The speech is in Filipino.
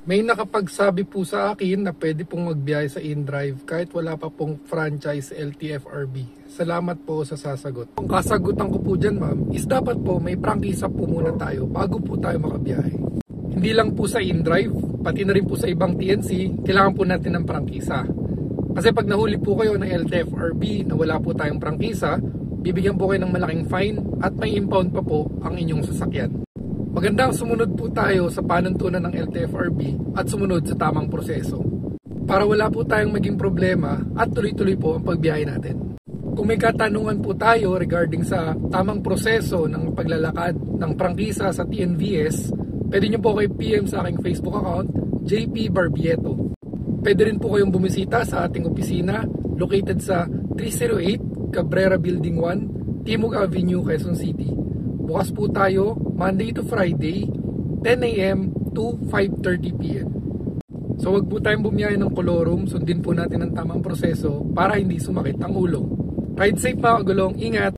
May nakapagsabi po sa akin na pwede pong magbiyahe sa InDrive kahit wala pa pong franchise LTFRB. Salamat po sa sasagot. Ang kasagutan ko po dyan, ma'am, is dapat po may prangkisa po muna tayo bago po tayo makabiyahe. Hindi lang po sa InDrive, pati na rin po sa ibang TNC, kailangan po natin ng prangkisa. Kasi pag nahuli po kayo ng LTFRB na wala po tayong prangkisa, bibigyan po kayo ng malaking fine at may impound pa po ang inyong sasakyan. Magandang sumunod po tayo sa panuntunan ng LTFRB at sumunod sa tamang proseso para wala po tayong maging problema at tuloy-tuloy po ang pagbiyahe natin. Kung may katanungan po tayo regarding sa tamang proseso ng paglalakad ng prangkisa sa TNVS, pwede nyo po kayo PM sa aking Facebook account, JP Barbieto. Pwede rin po kayong bumisita sa ating opisina located sa 308 Cabrera Building 1, Timog Avenue, Quezon City. Bukas po tayo Monday to Friday, 10 AM to 5:30 PM. So wag po tayong bumiyahe ng kolorum, sundin po natin ang tamang proseso para hindi sumakit ang ulo. Ride safe mga kagulong, ingat!